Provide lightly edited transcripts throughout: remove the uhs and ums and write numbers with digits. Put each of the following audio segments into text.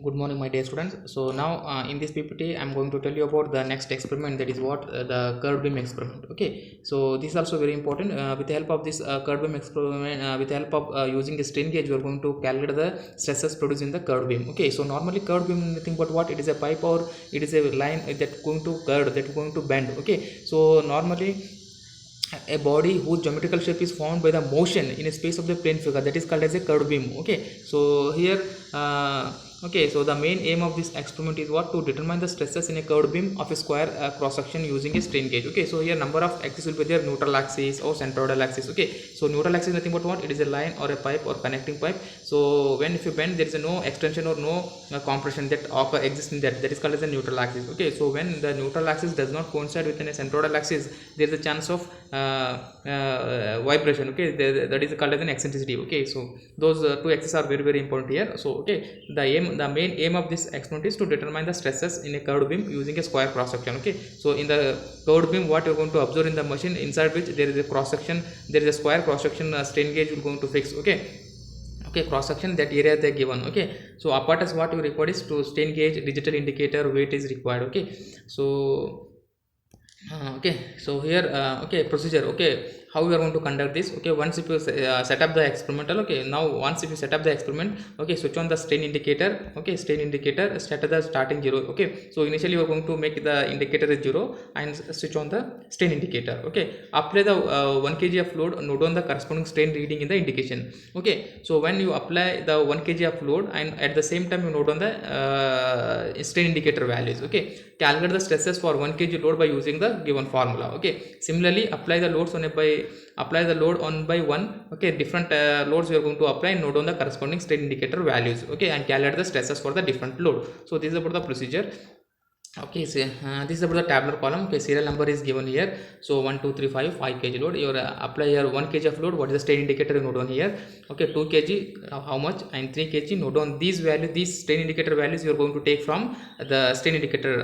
Good morning, my dear students. So now in this PPT, I'm going to tell you about the next experiment, that is what the curved beam experiment. Okay, so this is also very important. With the help of this curved beam experiment, with the help of using a strain gauge, we are going to calculate the stresses produced in the curved beam. Okay, so normally curved beam, nothing but what, it is a pipe or it is a line that going to curve, that going to bend. Okay, so normally a body whose geometrical shape is formed by the motion in a space of the plane figure, that is called as a curved beam. Okay, so here so the main aim of this experiment is what, to determine the stresses in a curved beam of a square cross section using a strain gauge. Okay, so here number of axes will be there: neutral axis or centroidal axis. Okay, so neutral axis is nothing but what, it is a line or a pipe or connecting pipe. So when if you bend, there is no extension or no compression that exists in that is called as a neutral axis. Okay, so when the neutral axis does not coincide with a centroidal axis, there is a chance of vibration. Okay, that is called as an eccentricity. Okay, so those two axes are very important here. So okay, the main aim of this experiment is to determine the stresses in a curved beam using a square cross section. Okay, so in the curved beam, what you are going to observe in the machine, inside which there is a cross section, there is a square cross section strain gauge will going to fix. Okay, cross section, that area they given. Okay, so apparatus what you require is to strain gauge, digital indicator, weight is required. Okay, so so here procedure. Okay, how we are going to conduct this. Okay, once if you set up the experimental. Okay, now once if you set up the experiment, okay, switch on the strain indicator. Okay, strain indicator set at the starting 0. Okay, so initially you are going to make the indicator is 0 and switch on the strain indicator. Okay, apply the 1 kg of load, note on the corresponding strain reading in the indication. Okay, so when you apply the 1 kg of load and at the same time you note on the strain indicator values. Okay, calculate the stresses for 1 kg load by using the given formula. Okay, similarly apply the loads on by 1. Okay, different loads you are going to apply and note on the corresponding strain indicator values. Okay, and calculate the stresses for the different load. So this is about the procedure. Okay, so this is about the tabular column. Okay, serial number is given here. So 1 2 3 5 kg load, you apply here 1 kg of load. What is the strain indicator, you note on here. Okay, 2 kg how much, and 3 kg note on these values, these strain indicator values you are going to take from the strain indicator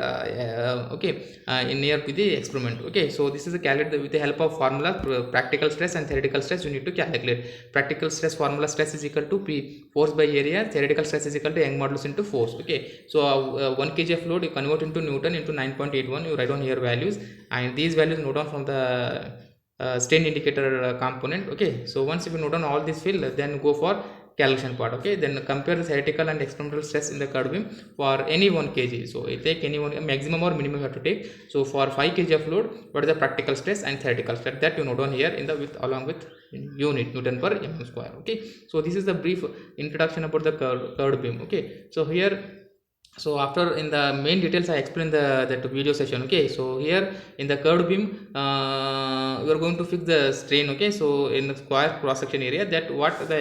in near to the experiment. Okay, so this is a calculated with the help of formula. Practical stress and theoretical stress you need to calculate. Practical stress formula, stress is equal to P, force by area. Theoretical stress is equal to Young modulus into force. Okay, so 1 kg of load you convert into Newton into 9.81. You write on here values, and these values note down from the strain indicator component. Okay, so once if you note down all this field, then go for calculation part. Okay, then compare the theoretical and experimental stress in the curved beam for any 1 kg. So you take any one, maximum or minimum you have to take. So for 5 kg of load, what is the practical stress and theoretical stress, that you note down here in the along with unit Newton per mm square. Okay, so this is the brief introduction about the curved beam. Okay, so here, so after in the main details I explained that video session. Okay, so here in the curved beam we are going to fix the strain. Okay, so in the square cross section area, that what the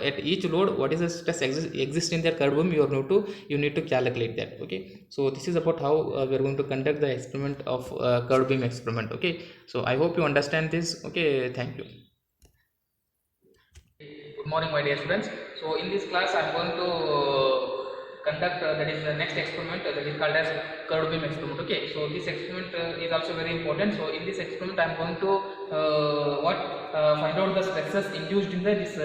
at each load what is the stress exist in the curved beam, you need to calculate that. Okay, so this is about how we are going to conduct the experiment of curved beam experiment. Okay, so I hope you understand this. Okay, thank you. Good morning, my dear students. So in this class I am going to conduct that is the next experiment, that is called as curved beam experiment. Okay, so this experiment is also very important. So in this experiment I am going to find out the stresses induced in this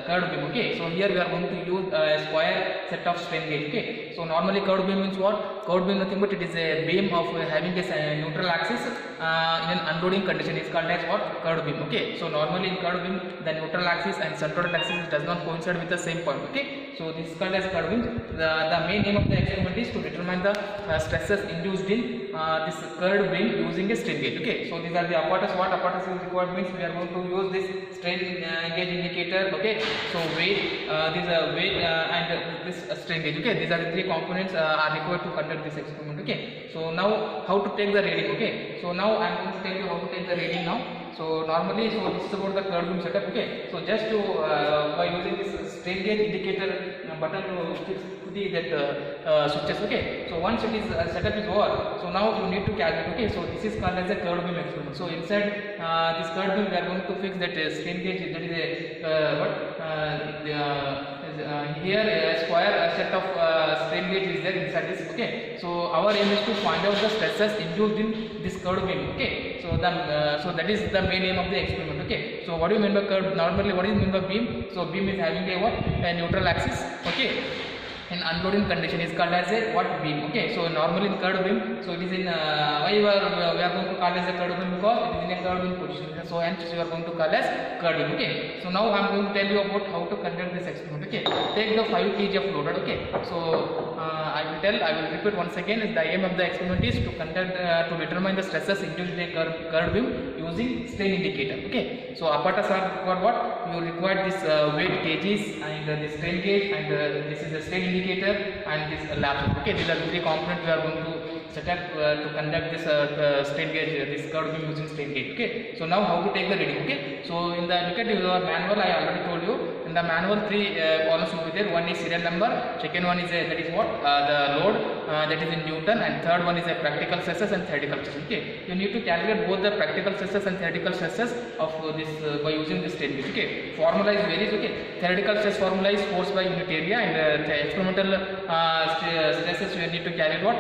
curved beam. Okay, so here we are going to use a square set of strain gauge. Okay, so normally curved beam means what? Curved beam nothing but it is a beam of having a neutral axis in an unloading condition is called as what? Curved beam. Okay, so normally in curved beam the neutral axis and centroidal axis does not coincide with the same point. Okay, so this is called as curved beam. The main aim of the experiment is to determine the stresses induced in this curved beam using a strain gauge. Okay, so these are the apparatus. What apparatus is required means we are going to use this strain gauge indicator. Okay, so weight, weight and this strain gauge. Okay, these are the three components are required to conduct this experiment. Okay, so now how to take the reading. Okay, so now I am going to tell you how to take the reading now. So normally, so this is about the curved beam setup. Okay, so just to by using this strain gauge indicator button to fix that switches. Okay, so once it is setup is over, so now you need to calculate. Okay, so this is called as a curved beam experiment. So inside this curved beam we are going to fix that strain gauge, that is here a square set of strain gauge is there inside this. Okay, so our aim is to find out the stresses induced in this curved beam. Okay, so so that is the main aim of the experiment. Okay, so what do you mean by curved? Normally what is mean by beam? So beam is having a what? A neutral axis. Okay, in unloading condition is called as a what beam. Okay, so normally in curved beam, so it is in why we are going to call as a curved beam, because it is in a curved beam position, so hence we are going to call as curved beam. Okay, so now I am going to tell you about how to conduct this experiment. Okay, take the 5 kg of loaded. Okay, so I will repeat once again. The aim of the experiment is to conduct to determine the stresses induced in a curved beam using strain indicator. Okay, so apparatus are required what? You require this weight kgs and this strain gauge, and this is the strain indicator and this lap. Okay, these are the 3 components we are going to set up to conduct this strain gauge, this curved beam using strain gauge. Okay, so now how to take the reading. Okay, so in the look at your manual, I already told you in the manual 3 columns will be there. One is serial number, second one is that is what the load that is in Newton, and third one is a practical stresses and theoretical stresses. Okay, you need to calculate both the practical stresses and theoretical stresses of this by using this strain gauge. Okay, formula is varies. Okay, theoretical stress formula is force by unit area, and the experimental stresses you need to calculate what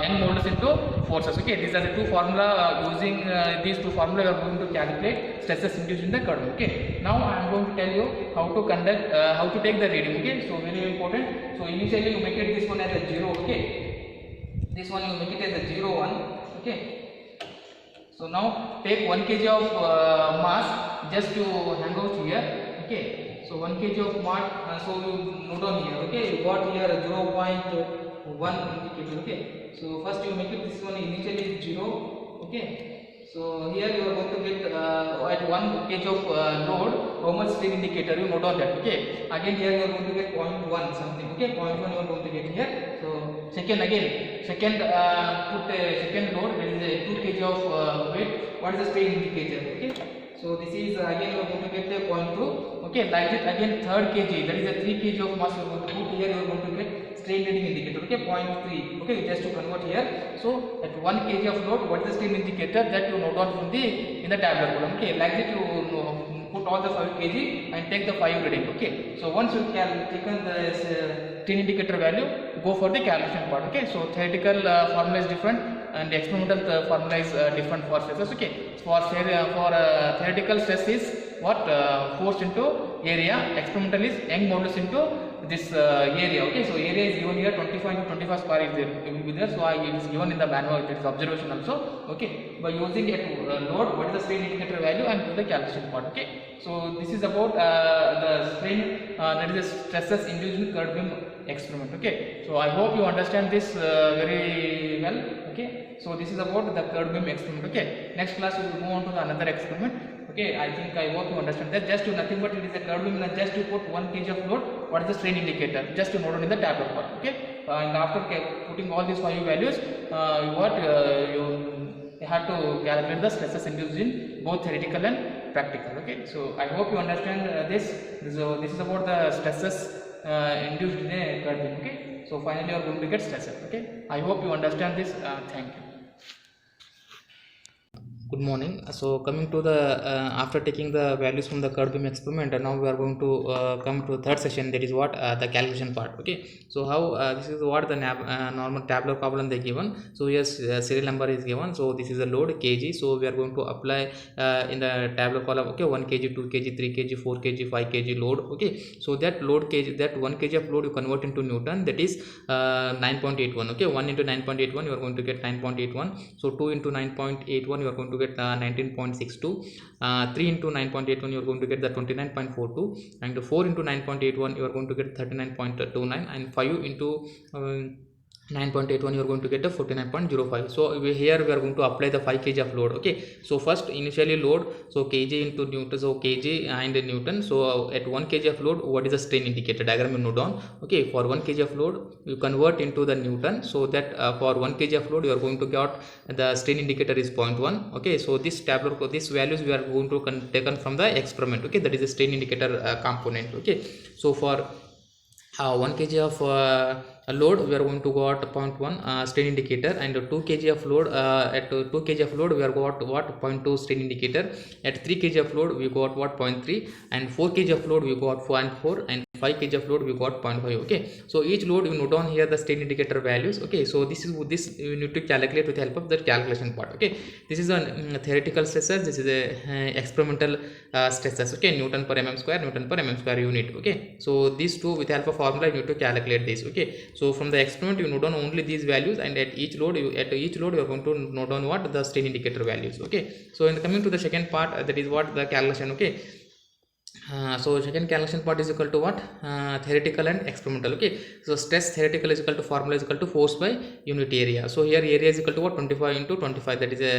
young modulus into forces. Okay, these are the 2 formula. Using these 2 formula you are going to calculate stresses induced in the curve. Okay, now I am going to tell you how to conduct how to take the reading. Okay, so very important. So initially you make it this one as a 0. Okay, this one you make it as a 0 1. Okay, so now take 1 kg of mass just to hang out here. Okay, so 1 kg of mass, so you note down here. Okay, you got here 0.1 indicator. Okay, so first you make it this one initially is 0. Okay, so here you are going to get at 1 kg of load how much strain indicator, you note down that. Okay, again here you are going to get 0.1 something. Okay, 0.1 you are going to get here. So second put a second load, that is a 2 kg of weight. What is the strain indicator? Okay, so this is again you are going to get a 0.2. Okay, like it again third kg, that is a 3 kg of mass you are going to put here. You are going to get strain reading indicator. Okay, 0.3. Okay, just to convert here. So at 1 kg of load, what is the strain indicator, that you note down from the in the tabular column. Okay, like that you put all the 5 kg and take the 5 reading. Okay, so once you taken the strain indicator value, go for the calculation part. Okay, so theoretical formula is different and the experimental formula is different for stresses. Okay, for theoretical stress is what force into area, experimental is young modulus into this area. Okay, so area is given here 25 into 25 square is there, it will be there. So it is given in the manual, it is observation also. Okay, by using a load, what is the strain indicator value, and do the calculation part. Okay, so this is about the strain that is the stresses induced in curved beam experiment. Okay, so I hope you understand this very well. Okay, so this is about the curved beam experiment. Okay, next class we will move on to the another experiment. Okay, I think I hope you understand that. Just to nothing but it is a curved beam, just to put 1 kg of load, what is the strain indicator, just to note on in the tablet part. Okay, and after putting all these 5 values, you have to calculate the stresses induced in both theoretical and practical. Okay, so I hope you understand this. So this is about the stresses induced in a curved beam. Okay, so finally you are going to get stresses. Okay, I hope you understand this. Thank you. Good morning. So coming to the after taking the values from the curved beam experiment, now we are going to come to the third session, that is what the calculation part. Okay, so how this is what the normal tabular problem they given. So yes, serial number is given, so this is a load kg, so we are going to apply in the tabular column. Okay, 1 kg, 2 kg, 3 kg, 4 kg, 5 kg load. Okay, so that load kg, that 1 kg of load you convert into Newton, that is 9.81. okay, 1 into 9.81 you are going to get 9.81. so 2 into 9.81 you are going to get 19.62. 3 into 9.81 you are going to get the 29.42, and 4 into 9.81 you are going to get 39.29, and 5 into 9.81 you are going to get a 49.05. so here we are going to apply the 5 kg of load. Okay, so first initially load, so kg into Newton, so kg and Newton. So at 1 kg of load, what is the strain indicator diagram you note down. Okay, for 1 kg of load you convert into the Newton, so that for 1 kg of load you are going to get the strain indicator is 0.1. okay, so this tabular, this values we are going to taken from the experiment. Okay, that is a strain indicator component. Okay, so for 1 kg of load we are going to got 0.1 strain indicator, and 2 kg of load at 2 kg of load we are got what 0.2 strain indicator. At 3 kg of load we got what 0.3, and 4 kg of load we got 0.4, and 5 kg of load we got 0.5. Okay, so each load you note down here the strain indicator values. Okay, so this you need to calculate with the help of the calculation part. Okay, this is a theoretical stresses, this is a experimental stresses. Okay, Newton per mm square, Newton per mm square unit. Okay, so these two with the help of formula you need to calculate this. Okay, so from the experiment you note down only these values, and at each load you are going to note down what the strain indicator values. Okay, so in coming to the second part, that is what the calculation. Okay, so second calculation part is equal to what, theoretical and experimental. Okay, so stress theoretical is equal to formula is equal to force by unit area. So here area is equal to what, 25 into 25, that is a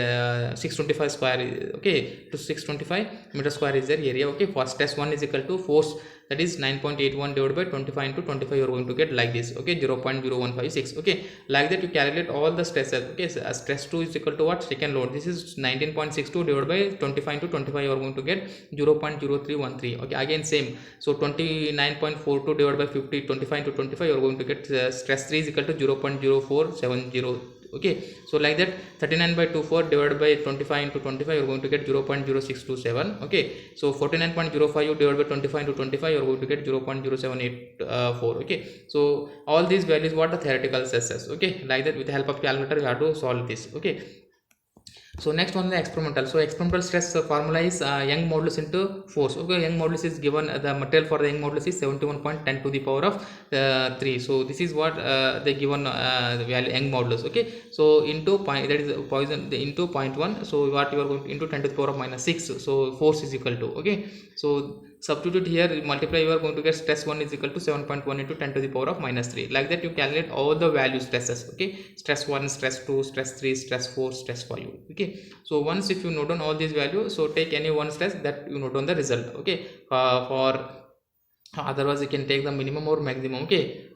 625 square. Okay, to 625 meter square is their area. Okay, for stress 1 is equal to force, that is 9.81 divided by 25 into 25, you are going to get like this. Okay, 0.0156. Okay, like that you calculate all the stresses. Okay, so stress 2 is equal to what, second load, this is 19.62 divided by 25 into 25, you are going to get 0.0313. Okay, again same, so 29.42 divided by 50, 25 into 25, you are going to get stress 3 is equal to 0.0470. Okay, so like that 39 by 24 divided by 25 into 25, you are going to get 0.0627. Okay, so 49.05 divided by 25 into 25, you are going to get 0.0784. Okay, so all these values what the theoretical stresses. Okay, like that with the help of calculator you have to solve this. Okay, so next one, the experimental. So experimental stress formula is Young modulus into force. Okay, Young modulus is given, the material for the Young modulus is 71.10 to the power of 3. So this is what they given the value Young modulus. Okay, so into point, that is poison into 0.1. So what you are going to into 10 to the power of minus 6. So force is equal to. Okay, so substitute here, multiply, you are going to get stress 1 is equal to 7.1 into 10 to the power of minus 3. Like that you calculate all the value stresses. Okay, stress 1, stress 2, stress 3, stress 4, stress 5. Okay, so once if you note down all these values, so take any one stress that you note down the result. Okay, for otherwise you can take the minimum or maximum. Okay,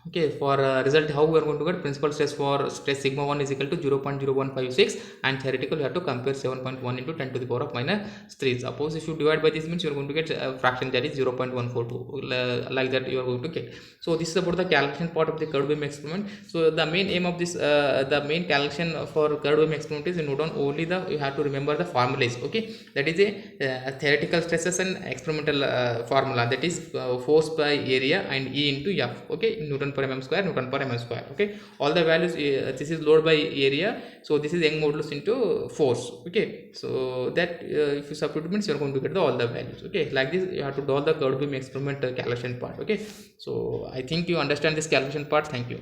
okay, for result how we are going to get principal stress for stress sigma 1 is equal to 0.0156, and theoretical you have to compare 7.1 into 10 to the power of minus 3. Suppose if you divide by this, means you are going to get a fraction that is 0.142, like that you are going to get. So this is about the calculation part of the curved beam experiment. So the main aim of this, the main calculation for curved beam experiment is you note down only the, you have to remember the formulas. Okay, that is a theoretical stresses and experimental formula, that is force by area and E into F. Okay, Newton per mm square, Newton per mm square. Okay, all the values, this is load by area, so this is Young modulus into force. Okay, so that if you substitute, means you are going to get all the values. Okay, like this you have to do all the curved beam experiment calculation part. Okay, so I think you understand this calculation part. Thank you.